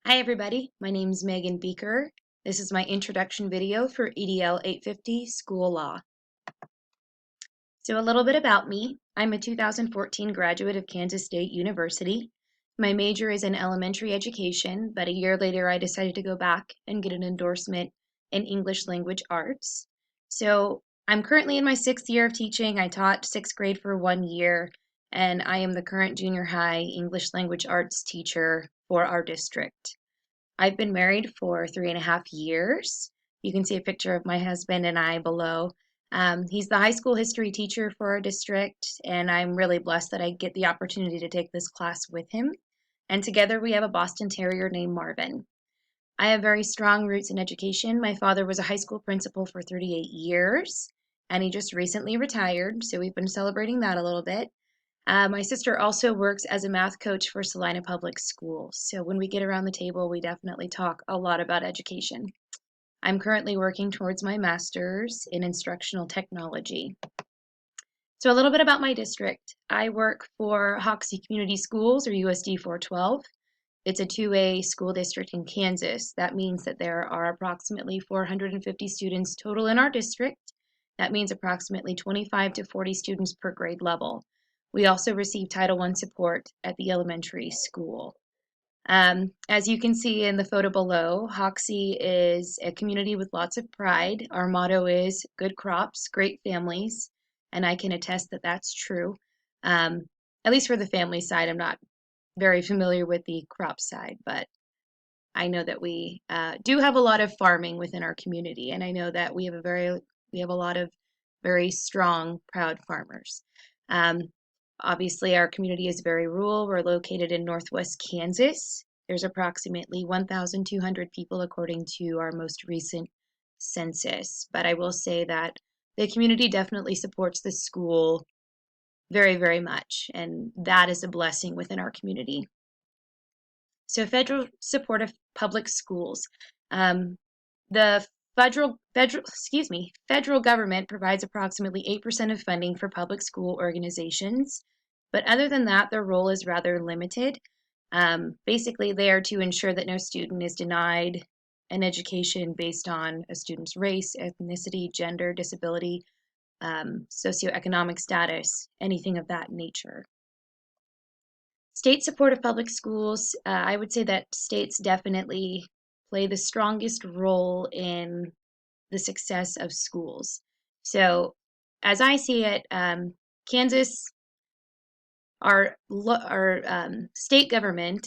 Hi everybody, my name is Megan Beaker. This is my introduction video for EDL 850 School Law. So a little bit about me. I'm a 2014 graduate of Kansas State University. My major is in elementary education, but a year later I decided to go back and get an endorsement in English language arts. So I'm currently in my 6th year of teaching. I taught 6th grade for 1 year, and I am the current junior high English language arts teacher for our district. I've been married for 3.5 years. You can see a picture of my husband and I below. He's the high school history teacher for our district, and I'm really blessed that I get the opportunity to take this class with him. And together we have a Boston Terrier named Marvin. I have very strong roots in education. My father was a high school principal for 38 years, and he just recently retired, so we've been celebrating that a little bit. My sister also works as a math coach for Salina Public Schools. So when we get around the table, we definitely talk a lot about education. I'm currently working towards my master's in instructional technology. So a little bit about my district. I work for Hoxie Community Schools, or USD 412. It's a 2A school district in Kansas. That means that there are approximately 450 students total in our district. That means approximately 25 to 40 students per grade level. We also receive Title I support at the elementary school. As you can see in the photo below, Hoxie is a community with lots of pride. Our motto is good crops, great families, and I can attest that that's true. At least for the family side, I'm not very familiar with the crop side, but I know that we do have a lot of farming within our community, and I know that we have a lot of very strong, proud farmers. Um, Obviously, our community is very rural. We're located in northwest Kansas. There's approximately 1,200 people according to our most recent census. But I will say that the community definitely supports the school very, very much, and that is a blessing within our community. So federal support of public schools. The federal government provides approximately 8% of funding for public school organizations, but other than that, their role is rather limited. Basically, they are to ensure that no student is denied an education based on a student's race, ethnicity, gender, disability, socioeconomic status, anything of that nature. State support of public schools, I would say that states definitely play the strongest role in the success of schools. So, as I see it, Kansas, our state government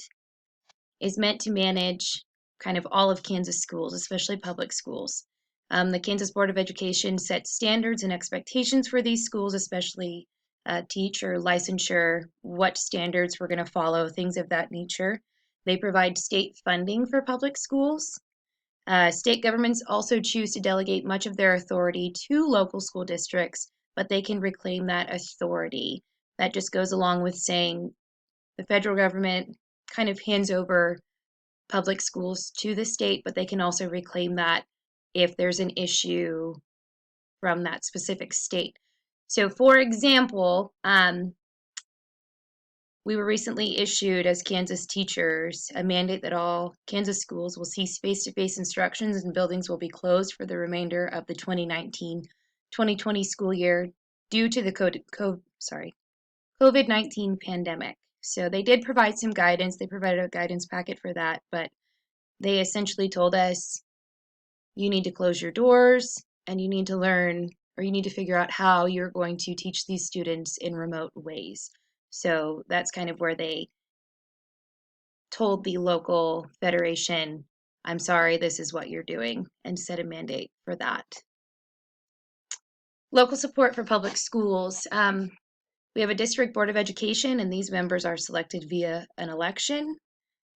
is meant to manage kind of all of Kansas schools, especially public schools. The Kansas Board of Education sets standards and expectations for these schools, especially teacher licensure, what standards we're going to follow, things of that nature. They provide state funding for public schools. State governments also choose to delegate much of their authority to local school districts, but they can reclaim that authority. That just goes along with saying the federal government kind of hands over public schools to the state, but they can also reclaim that if there's an issue from that specific state. So, for example, we were recently issued as Kansas teachers a mandate that all Kansas schools will cease face-to-face instructions and buildings will be closed for the remainder of the 2019-2020 school year due to the COVID-19 pandemic. So they did provide some guidance. They provided a guidance packet for that, but they essentially told us you need to close your doors and you need to learn, or you need to figure out how you're going to teach these students in remote ways. So that's kind of where they told the local federation, I'm sorry, this is what you're doing, and set a mandate for that. Local support for public schools. We have a district board of education, and these members are selected via an election.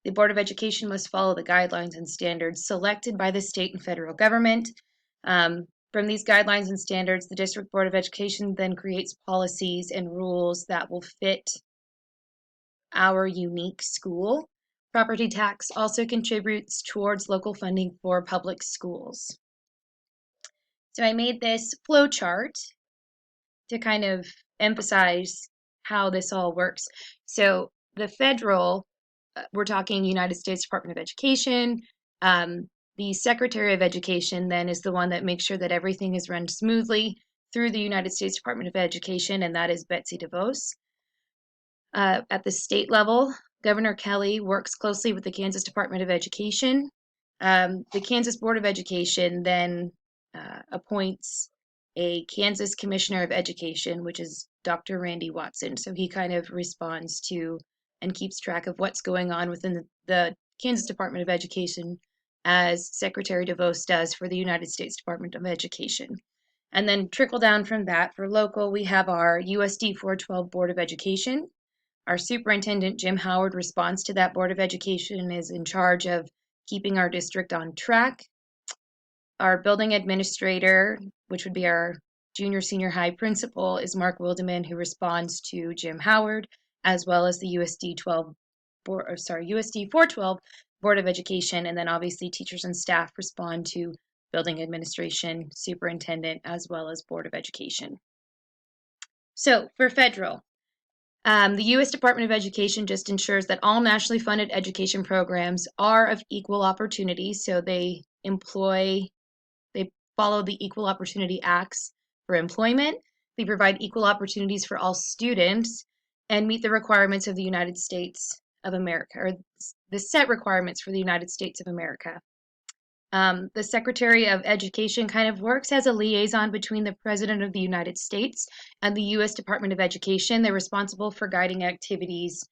The Board of Education must follow the guidelines and standards selected by the state and federal government. From these guidelines and standards, the District Board of Education then creates policies and rules that will fit our unique school. Property tax also contributes towards local funding for public schools. So I made this flow chart to kind of emphasize how this all works. So the federal we're talking United States Department of Education. Um, the Secretary of Education then is the one that makes sure that everything is run smoothly through the United States Department of Education, and that is Betsy DeVos. At the state level, Governor Kelly works closely with the Kansas Department of Education. The Kansas Board of Education then appoints a Kansas Commissioner of Education, which is Dr. Randy Watson. So he kind of responds to and keeps track of what's going on within the Kansas Department of Education, as Secretary DeVos does for the United States Department of Education. And then trickle down from that, for local, we have our USD 412 Board of Education. Our superintendent, Jim Howard, responds to that Board of Education and is in charge of keeping our district on track. Our building administrator, which would be our junior senior high principal, is Mark Wildeman, who responds to Jim Howard, as well as the USD 412 Board of Education. And then obviously teachers and staff respond to building administration, superintendent, as well as Board of Education. So for federal, the U.S. Department of Education just ensures that all nationally funded education programs are of equal opportunity. So they follow the Equal Opportunity Acts for employment. They provide equal opportunities for all students and meet the requirements of the United States of America, or the set requirements for the United States of America. The Secretary of Education kind of works as a liaison between the President of the United States and the U.S. Department of Education. They're responsible for guiding activities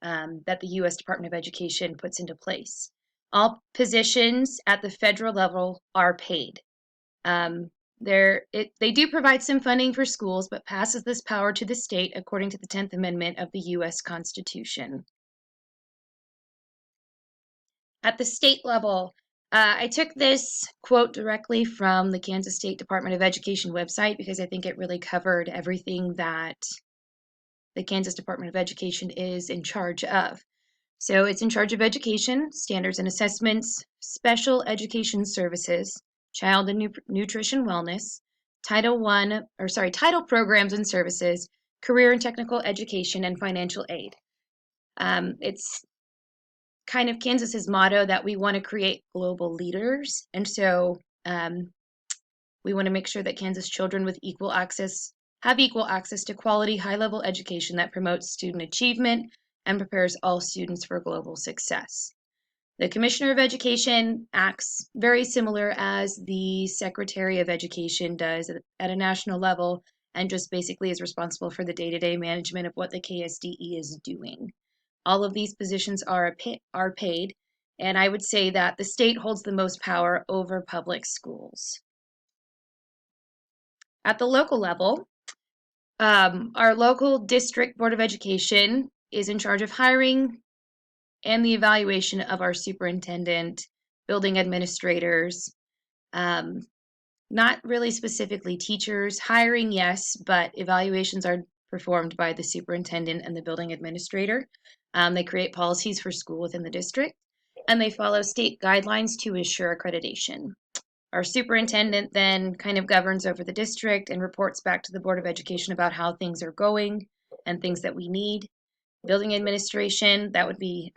that the U.S. Department of Education puts into place. All positions at the federal level are paid. They do provide some funding for schools, but passes this power to the state according to the 10th Amendment of the U.S. Constitution. At the state level, I took this quote directly from the Kansas State Department of Education website because I think it really covered everything that the Kansas Department of Education is in charge of. So it's in charge of education, standards and assessments, special education services, child and nutrition wellness, title programs and services, career and technical education, and financial aid. It's kind of Kansas's motto that we want to create global leaders. And so we want to make sure that Kansas children with have equal access to quality, high-level education that promotes student achievement and prepares all students for global success. The Commissioner of Education acts very similar as the Secretary of Education does at a national level, and just basically is responsible for the day-to-day management of what the KSDE is doing. All of these positions are paid, and I would say that the state holds the most power over public schools. At the local level, our local district Board of Education is in charge of hiring and the evaluation of our superintendent, building administrators, not really specifically teachers. Hiring, yes, but evaluations are performed by the superintendent and the building administrator. They create policies for school within the district, and they follow state guidelines to assure accreditation. Our superintendent then kind of governs over the district and reports back to the Board of Education about how things are going and things that we need. Building administration, that would be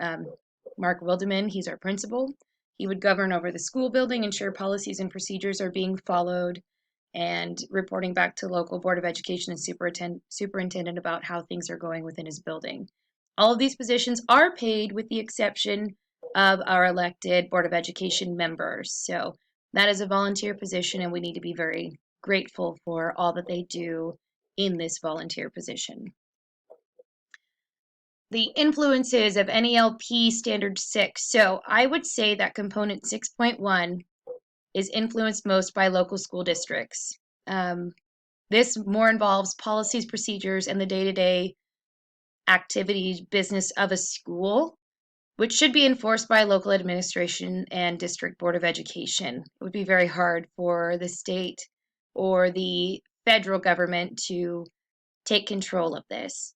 Mark Wildeman. He's our principal. He would govern over the school building, ensure policies and procedures are being followed, and reporting back to local Board of Education and superintendent about how things are going within his building. All of these positions are paid with the exception of our elected Board of Education members. So that is a volunteer position, and we need to be very grateful for all that they do in this volunteer position. The influences of NELP Standard 6. So I would say that component 6.1 is influenced most by local school districts. This more involves policies, procedures, and the day-to-day activities, business of a school, which should be enforced by local administration and district board of education. It would be very hard for the state or the federal government to take control of this.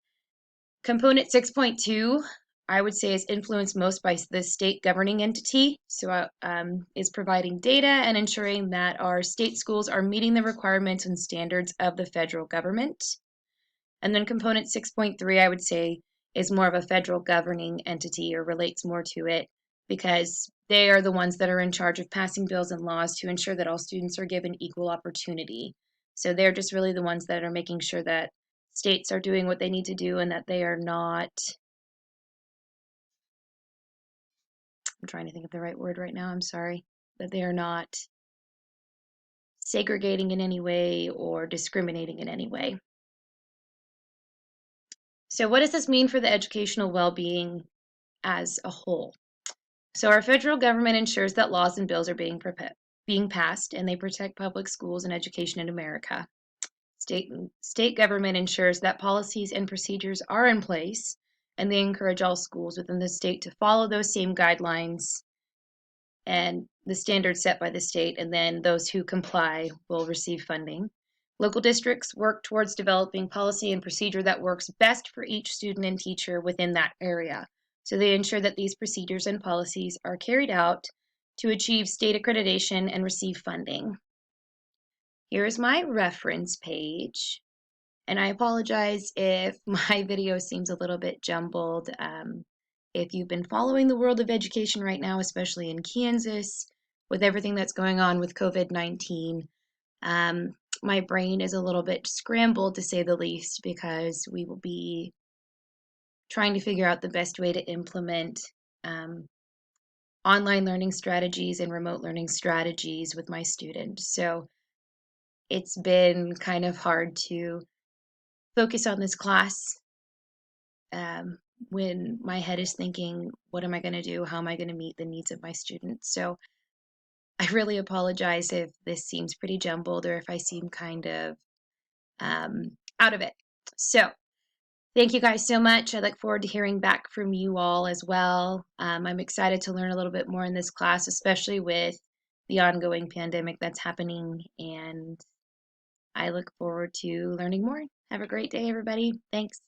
Component 6.2, I would say, is influenced most by the state governing entity. So is providing data and ensuring that our state schools are meeting the requirements and standards of the federal government. And then component 6.3, I would say, is more of a federal governing entity or relates more to it because they are the ones that are in charge of passing bills and laws to ensure that all students are given equal opportunity. So they're just really the ones that are making sure that states are doing what they need to do and that they are not, I'm trying to think of the right word right now, I'm sorry, that they are not segregating in any way or discriminating in any way. So what does this mean for the educational well-being as a whole? So our federal government ensures that laws and bills are being passed and they protect public schools and education in America. State government ensures that policies and procedures are in place and they encourage all schools within the state to follow those same guidelines and the standards set by the state, and then those who comply will receive funding. Local districts work towards developing policy and procedure that works best for each student and teacher within that area. So they ensure that these procedures and policies are carried out to achieve state accreditation and receive funding. Here is my reference page. And I apologize if my video seems a little bit jumbled. If you've been following the world of education right now, especially in Kansas, with everything that's going on with COVID-19, my brain is a little bit scrambled to say the least because we will be trying to figure out the best way to implement online learning strategies and remote learning strategies with my students. So it's been kind of hard to focus on this class um, when my head is thinking, what am I going to do? How am I going to meet the needs of my students? So I really apologize if this seems pretty jumbled or if I seem kind of out of it. So thank you guys so much. I look forward to hearing back from you all as well. I'm excited to learn a little bit more in this class, especially with the ongoing pandemic that's happening, and I look forward to learning more. Have a great day, everybody. Thanks.